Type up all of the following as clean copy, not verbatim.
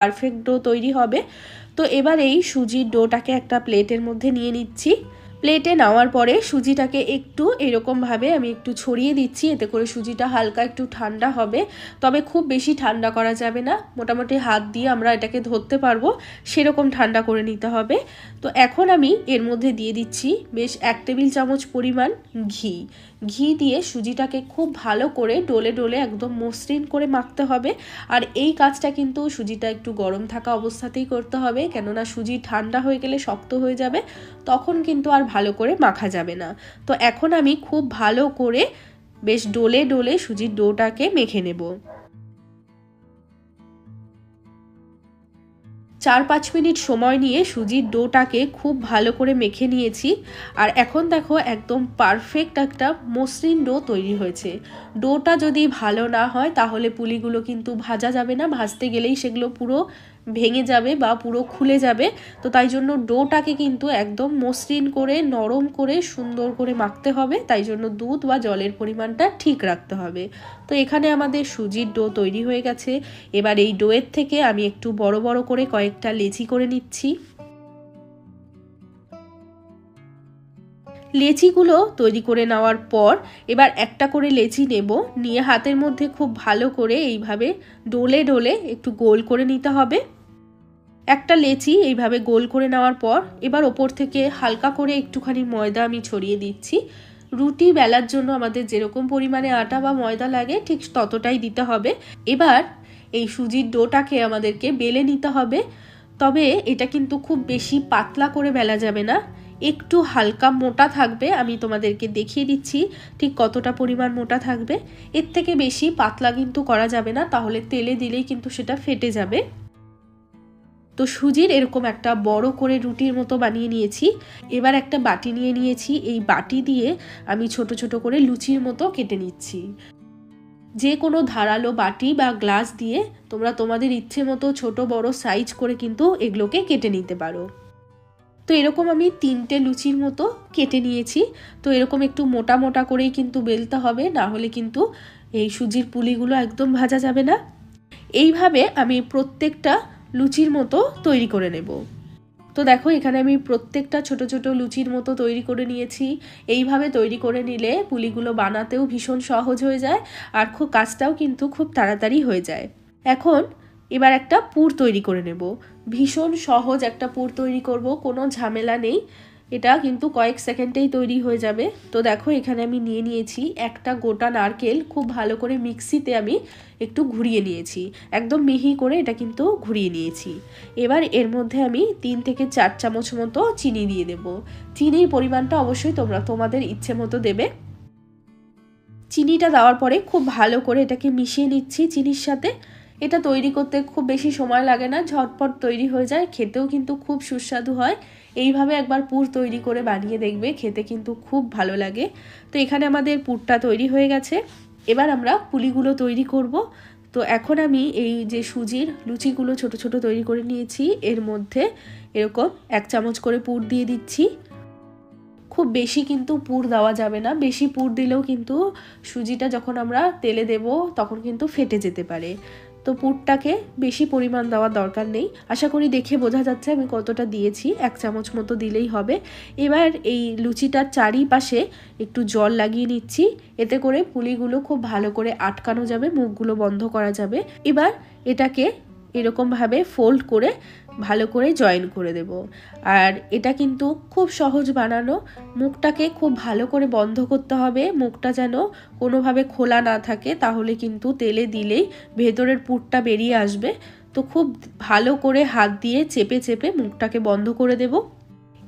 Perfect do তৈরি হবে। তো এবার এই সুজির ডোটাকে একটা প্লেটের মধ্যে নিয়ে নিচ্ছি। প্লেটে নেওয়ার পরে সুজিটাকে একটু এরকমভাবে আমি একটু ছড়িয়ে দিচ্ছি, এতে করে সুজিটা হালকা একটু ঠান্ডা হবে। তবে খুব বেশি ঠান্ডা করা যাবে না, মোটামুটি হাত দিয়ে আমরা এটাকে ধরতে পারবো সেরকম ঠান্ডা করে নিতে হবে। তো এখন আমি এর মধ্যে দিয়ে দিচ্ছি বেশ 1 টেবিল চামচ পরিমাণ ঘি। ঘি দিয়ে সুজিটাকে খুব ভালো করে ডলে ডলে একদম মসৃণ করে মাখতে হবে। আর এই কাজটা কিন্তু সুজিটা একটু গরম থাকা অবস্থাতেই করতে হবে, কেননা সুজি ঠান্ডা হয়ে গেলে শক্ত হয়ে যাবে, তখন কিন্তু আর ভালো করে মাখা যাবে না। তো এখন আমি খুব ভালো করে বেশ ডলে ডলে সুজির ডোটাকে মেখে নেব। 4-5 মিনিট সময় নিয়ে সুজির ডোটাকে খুব ভালো করে মেখে নিয়েছি। আর এখন দেখো একদম পারফেক্ট একটা মসৃণ ডো তৈরি হয়েছে। ডোটা যদি ভালো না হয় তাহলে পুলিগুলো কিন্তু ভাজা যাবে না, ভাজতে গেলেই সেগুলো পুরো ভেঙে যাবে বা পুরো খুলে যাবে। তো তাই জন্য ডোটাকে কিন্তু একদম মসৃণ করে নরম করে সুন্দর করে মাখতে হবে, তাই জন্য দুধ বা জলের পরিমাণটা ঠিক রাখতে হবে। তো এখানে আমাদের সুজির ডো তৈরি হয়ে গেছে। এবার এই ডোয়ের থেকে আমি একটু বড় বড় করে কয়েকটা লেচি করে নিচ্ছি। লেচিগুলো তৈরি করে নেওয়ার পর এবার একটা করে লেচি নেব, নিয়ে হাতের মধ্যে খুব ভালো করে এইভাবে ডলে ডলে একটু গোল করে নিতে হবে। একটা লেচি এইভাবে গোল করে নেওয়ার পর এবার ওপর থেকে হালকা করে একটুখানি ময়দা আমি ছড়িয়ে দিচ্ছি। রুটি বেলার জন্য আমাদের যেরকম পরিমাণে আটা বা ময়দা লাগে ঠিক ততটাই দিতে হবে। এবার এই সুজির ডোটাকে আমাদেরকে বেলে নিতে হবে, তবে এটা কিন্তু খুব বেশি পাতলা করে বেলা যাবে না, একটু হালকা মোটা থাকবে। আমি তোমাদেরকে দেখিয়ে দিচ্ছি ঠিক কতটা পরিমাণ মোটা থাকবে। এর থেকে বেশি পাতলা কিন্তু করা যাবে না, তাহলে তেলে দিলেই কিন্তু সেটা ফেটে যাবে। তো সুজির এরকম একটা বড় করে রুটির মতো বানিয়ে নিয়েছি। এবার একটা বাটি নিয়ে নিয়েছি, এই বাটি দিয়ে আমি ছোট ছোট করে লুচির মতো কেটে নিচ্ছি। যে কোনো ধারালো বাটি বা গ্লাস দিয়ে তোমরা তোমাদের ইচ্ছে মতো ছোট বড় সাইজ করে কিন্তু এগুলোকে কেটে নিতে পারো। তো এরকম আমি 3টে লুচির মতো কেটে নিয়েছি। তো এরকম একটু মোটা মোটা করেই কিন্তু বেলতে হবে, না হলে কিন্তু এই সুজির পুলিগুলো একদম ভাজা যাবে না। এইভাবে আমি প্রত্যেকটা লুচির মতো তৈরি করে নেব। তো দেখো এখানে আমি প্রত্যেকটা ছোট ছোট লুচির মতো তৈরি করে নিয়েছি। এইভাবে তৈরি করে নিলে পুলিগুলো বানাতেও ভীষণ সহজ হয়ে যায়, আর কাজটাও কিন্তু খুব তাড়াতাড়ি হয়ে যায়। এখন এবার একটা পুর তৈরি করে নেব। ভীষণ সহজ একটা পুর তৈরি করব, কোনো ঝামেলা নেই, এটা কিন্তু কয়েক সেকেন্ডেই তৈরি হয়ে যাবে। তো দেখো এখানে আমি নিয়ে নিয়েছি একটা গোটা নারকেল, খুব ভালো করে মিক্সিতে আমি একটু ঘুরিয়ে নিয়েছি, একদম মিহি করে এটা কিন্তু ঘুরিয়ে নিয়েছি। এবার এর মধ্যে আমি 3 থেকে 4 চামচ মতো চিনি দিয়ে দেব। চিনির পরিমাণটা অবশ্যই তোমরা তোমাদের ইচ্ছে মতো দেবে। চিনিটা দেওয়ার পরে খুব ভালো করে এটাকে মিশিয়ে নিচ্ছি চিনির সাথে। এটা তৈরি করতে খুব বেশি সময় লাগে না, ঝটপট তৈরি হয়ে যায়, খেতেও কিন্তু খুব সুস্বাদু হয়। এইভাবে একবার পুর তৈরি করে বানিয়ে দেখবে, খেতে কিন্তু খুব ভালো লাগে। তো এখানে আমাদের পুরটা তৈরি হয়ে গেছে, এবার আমরা পুলিগুলো তৈরি করব। তো এখন আমি এই যে সুজির লুচিগুলো ছোট ছোট তৈরি করে নিয়েছি, এর মধ্যে এরকম 1 চামচ করে পুর দিয়ে দিচ্ছি। খুব বেশি কিন্তু পুর দেওয়া যাবে না, বেশি পুর দিলেও কিন্তু সুজিটা যখন আমরা তেলে দেব তখন কিন্তু ফেটে যেতে পারে। তো পুরটাকে বেশি পরিমাণ দেওয়ার দরকার নেই, আশা করি দেখে বোঝা যাচ্ছে আমি কতটা দিয়েছি, 1 চামচ মতো দিলেই হবে। এবার এই লুচিটার চারিপাশে একটু জল লাগিয়ে নিচ্ছি, এতে করে পুলিগুলো খুব ভালো করে আটকানো যাবে, মুখগুলো বন্ধ করা যাবে। এবার এটাকে এরকমভাবে ফোল্ড করে ভালো করে জয়েন করে দেব। আর এটা কিন্তু খুব সহজ বানানো, মুখটাকে খুব ভালো করে বন্ধ করতে হবে, মুখটা যেন কোনোভাবে খোলা না থাকে, তাহলে কিন্তু তেলে দিলেই ভেতরের পুরটা বেরিয়ে আসবে। তো খুব ভালো করে হাত দিয়ে চেপে চেপে মুখটাকে বন্ধ করে দেব।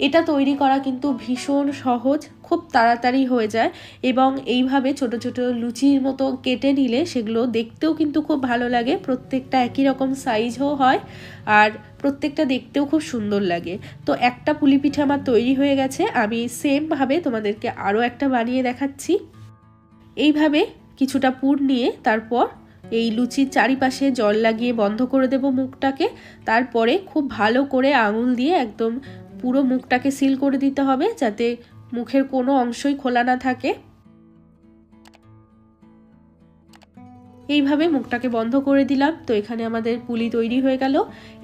এটা তৈরি করা কিন্তু ভীষণ সহজ, খুব তাড়াতাড়ি হয়ে যায়, এবং এইভাবে ছোট ছোট লুচির মতো কেটে নিলে সেগুলো দেখতেও কিন্তু খুব ভালো লাগে, প্রত্যেকটা একই রকম সাইজও হয় আর প্রত্যেকটা দেখতেও খুব সুন্দর লাগে। তো একটা পুলি পিঠা আমার তৈরি হয়ে গেছে, আমি সেমভাবে তোমাদেরকে আরও একটা বানিয়ে দেখাচ্ছি। এইভাবে কিছুটা পুর নিয়ে তারপর এই লুচির চারিপাশে জল লাগিয়ে বন্ধ করে দেব মুখটাকে, তারপরে খুব ভালো করে আঙুল দিয়ে একদম পুরো মুখটাকে সিল করে দিতে হবে, যাতে মুখের কোনো অংশই খোলা না থাকে। এইভাবে মুখটাকে বন্ধ করে দিলাম। তো এখানে আমাদের পুলি তৈরি হয়ে গেল।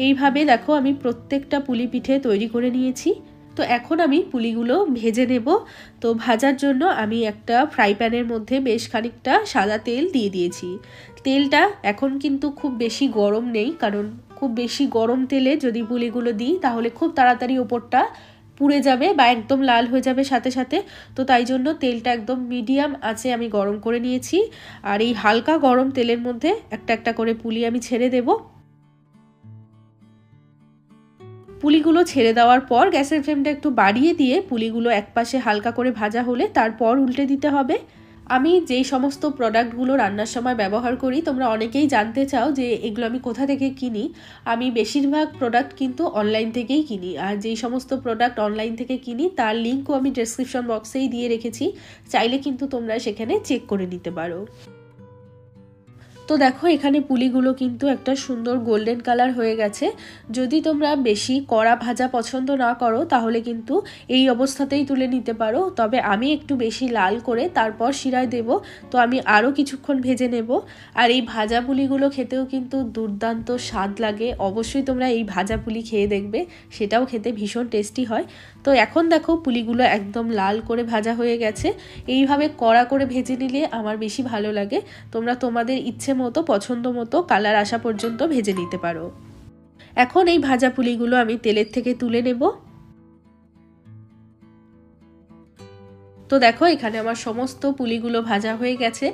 এইভাবে দেখো আমি প্রত্যেকটা পুলি পিঠে তৈরি করে নিয়েছি। তো এখন আমি পুলিগুলো ভেজে নেব। তো ভাজার জন্য আমি একটা ফ্রাই প্যানের মধ্যে বেশ খানিকটা সাদা তেল দিয়ে দিয়েছি। তেলটা এখন কিন্তু খুব বেশি গরম নেই, কারণ খুব বেশি গরম তেলে যদি পুলিগুলো দিই তাহলে খুব তাড়াতাড়ি ওপরটা পুড়ে যাবে বা একদম লাল হয়ে যাবে সাথে সাথে। তো তাই জন্য তেলটা একদম মিডিয়াম আঁচে আমি গরম করে নিয়েছি। আর এই হালকা গরম তেলের মধ্যে একটা একটা করে পুলি আমি ছেড়ে দেব। পুলিগুলো ছেড়ে দেওয়ার পর গ্যাসের ফ্লেমটা একটু বাড়িয়ে দিয়ে পুলিগুলো একপাশে হালকা করে ভাজা হলে তারপর উল্টে দিতে হবে। আমি যেই সমস্ত প্রোডাক্টগুলো রান্নার সময় ব্যবহার করি, তোমরা অনেকেই জানতে চাও যে এগুলো আমি কোথা থেকে কিনি। আমি বেশিরভাগ প্রোডাক্ট কিন্তু অনলাইন থেকেই কিনি, আর যেই সমস্ত প্রোডাক্ট অনলাইন থেকে কিনি তার লিঙ্কও আমি ডেসক্রিপশন বক্সেই দিয়ে রেখেছি, চাইলে কিন্তু তোমরা সেখানে চেক করে নিতে পারো। তো দেখো এখানে পুলিগুলো কিন্তু একটা সুন্দর গোল্ডেন কালার হয়ে গেছে। যদি তোমরা বেশি কড়া ভাজা পছন্দ না করো তাহলে কিন্তু এই অবস্থাতেই তুলে নিতে পারো, তবে আমি একটু বেশি লাল করে তারপর শিরায় দেব। তো আমি আরও কিছুক্ষণ ভেজে নেব। আর এই ভাজা পুলিগুলো খেতেও কিন্তু দুর্দান্ত স্বাদ লাগে। অবশ্যই তোমরা এই ভাজা পুলি খেয়ে দেখবে, সেটাও খেতে ভীষণ টেস্টি হয়। তো এখন দেখো পুলিগুলো একদম লাল করে ভাজা হয়ে গেছে। এইভাবে কড়া করে ভেজে নিলে আমার বেশি ভালো লাগে। তোমরা তোমাদের ইচ্ছে মতো পছন্দ মতো কালার আসা পর্যন্ত ভেজে নিতে পারো। এখন এই ভাজা পুলিগুলো আমি তেলের থেকে তুলে নেব। তো দেখো এখানে আমার সমস্ত পুলিগুলো ভাজা হয়ে গেছে।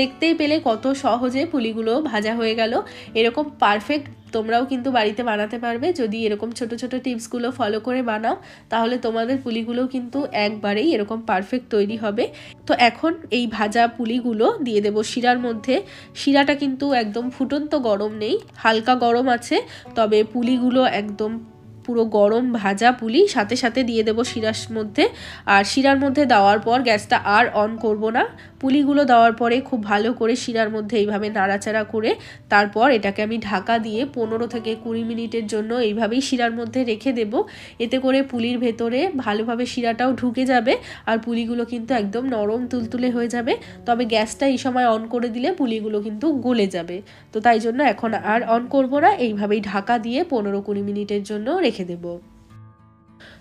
দেখতেই পেলে কত সহজে পুলিগুলো ভাজা হয়ে গেল। এরকম পারফেক্ট তোমরাও কিন্তু বাড়িতে বানাতে পারবে যদি এরকম ছোট ছোট টিপসগুলো ফলো করে বানাও, তাহলে তোমাদের পুলিগুলোও কিন্তু একবারেই এরকম পারফেক্ট তৈরি হবে। তো এখন এই ভাজা পুলিগুলো দিয়ে দেব শিরার মধ্যে। শিরাটা কিন্তু একদম ফুটন্ত গরম নেই, হালকা গরম আছে, তবে পুলিগুলো একদম পুরো গরম ভাজা পুলি সাথে সাথে দিয়ে দেবো শিরার মধ্যে। আর শিরার মধ্যে দেওয়ার পর গ্যাসটা আর অন করব না। পুলিগুলো দেওয়ার পরে খুব ভালো করে শিরার মধ্যে এইভাবে নাড়াচাড়া করে তারপর এটাকে আমি ঢাকা দিয়ে 15 থেকে 20 মিনিটের জন্য এইভাবেই শিরার মধ্যে রেখে দেব। এতে করে পুলির ভেতরে ভালোভাবে শিরাটাও ঢুকে যাবে আর পুলিগুলো কিন্তু একদম নরম তুলতুলে হয়ে যাবে। তবে গ্যাসটা এই সময় অন করে দিলে পুলিগুলো কিন্তু গলে যাবে। তো তাই জন্য এখন আর অন করব না, এইভাবেই ঢাকা দিয়ে 15-20 মিনিটের জন্য রেখে দেব।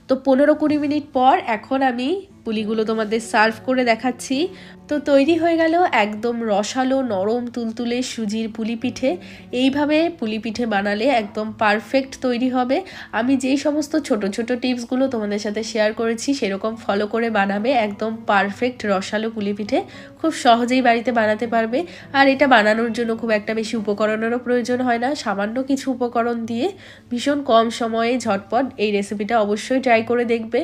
তো 15-20 মিনিট পর এখন আমি পুলিগুলো তোমাদের সার্ভ করে দেখাচ্ছি। তো তৈরি হয়ে গেল একদম রসালো নরম তুলতুলে সুজির পুলি পিঠে। এইভাবে পুলি পিঠে বানালে একদম পারফেক্ট তৈরি হবে। আমি যেই সমস্ত ছোট ছোট টিপসগুলো তোমাদের সাথে শেয়ার করেছি সেরকম ফলো করে বানাবে, একদম পারফেক্ট রসালো পুলি পিঠে খুব সহজেই বাড়িতে বানাতে পারবে। আর এটা বানানোর জন্য খুব একটা বেশি উপকরণেরও প্রয়োজন হয় না, সামান্য কিছু উপকরণ দিয়ে ভীষণ কম সময়ে ঝটপট এই রেসিপিটা অবশ্যই ট্রাই করে দেখবে।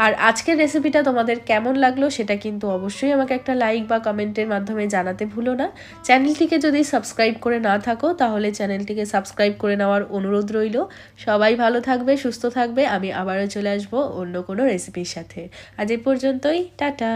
আর আজকের রেসিপিটা তোমাদের কেমন লাগলো সেটা কিন্তু অবশ্যই আমাকে একটা লাইক বা কমেন্টের মাধ্যমে জানাতে ভুলো না। চ্যানেলটিকে যদি সাবস্ক্রাইব করে না থাকো তাহলে চ্যানেলটিকে সাবস্ক্রাইব করে নেওয়ার অনুরোধ রইল। সবাই ভালো থাকবে, সুস্থ থাকবে। আমি আবারও চলে আসবো অন্য কোনো রেসিপির সাথে। আজ এ পর্যন্তই, টাটা।